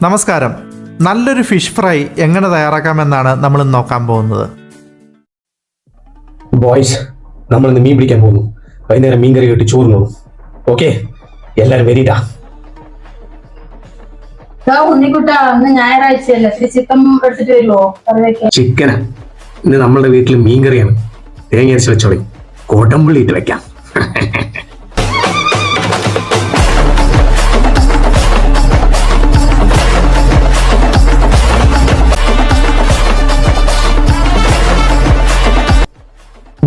നമസ്കാരം. നല്ലൊരു fish fry എങ്ങനെ തയ്യാറാക്കാമെന്നാണ് നമ്മൾ നോക്കാൻ പോകുന്നത്. ബോയ്സ്, നമ്മൾ ഇന്ന് മീൻ പിടിക്കാൻ പോകുന്നു. വൈകുന്നേരം മീൻ കറി കിട്ടി ചോറ് നോക്കും. ഓക്കെ, എല്ലാരും വരിടാ. ചിക്കനാ ഇന്ന് നമ്മളുടെ വീട്ടിൽ മീൻ കറിയാണ്. തേങ്ങ അരച്ച് വെച്ചോളി, കോട്ടമ്പുള്ളി ഇട്ട് വെക്കാം.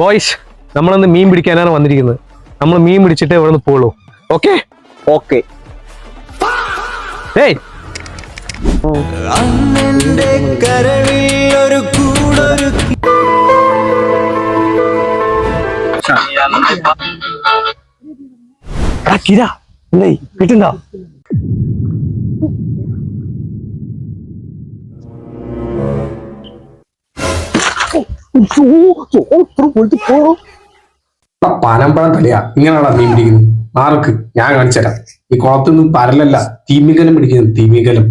ബോയ്സ്, നമ്മളിന്ന് മീൻ പിടിക്കാനാണ് വന്നിരിക്കുന്നത്. നമ്മൾ മീൻ പിടിച്ചിട്ട് ഇവിടെ നിന്ന് പോളൂ. Okay okay. കിട്ടുണ്ടോ? പനമ്പഴം തലയാ ഇങ്ങനെയാണോ മീൻ പിടിക്കുന്നത്? ആർക്ക് ഞാൻ കാണിച്ചു തരാം. ഈ കുളത്തൊന്നും പരലല്ല, തിമിംഗലം പിടിക്കുന്നു. തിമിംഗലം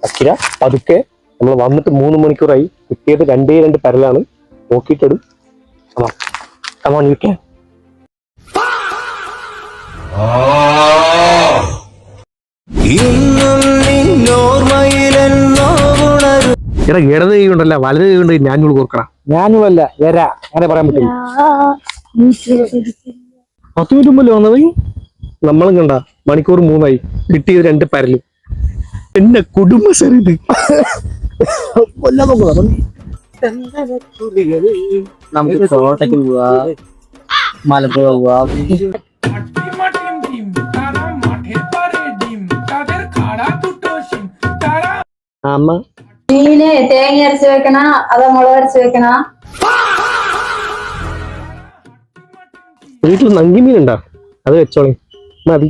അക്കിര പതുക്കെ. നമ്മൾ വന്നിട്ട് 3 മണിക്കൂറായി. കിട്ടിയത് 2 പരലാണ്. നോക്കിയിട്ടിടും. എടാ, ഇടത് കൈ കൊണ്ടല്ല വലത് കൈ കൊണ്ട് ഞാനൂൾ കോർക്കണം. ഞാനുമല്ല എര, അങ്ങനെ പറയാൻ പറ്റില്ല. 10 മിനിറ്റ് മുമ്പല്ലേ വന്നത്? നമ്മളും കണ്ട മണിക്കൂർ 3 കിട്ടിയത് 2 പരലും. എന്റെ കുടുംബശ്രീ നമുക്ക് കോട്ടയ്ക്ക് പോവാ, മലപ്പുഴ പോവാ. അമ്മ മീന് തേങ്ങ അരച്ച് വെക്കണ അതോ മുളക് അരച്ച് വെക്കണ? വീട്ടിൽ നങ്കി മീൻ ഉണ്ടാ, അത് വെച്ചോളി മതി.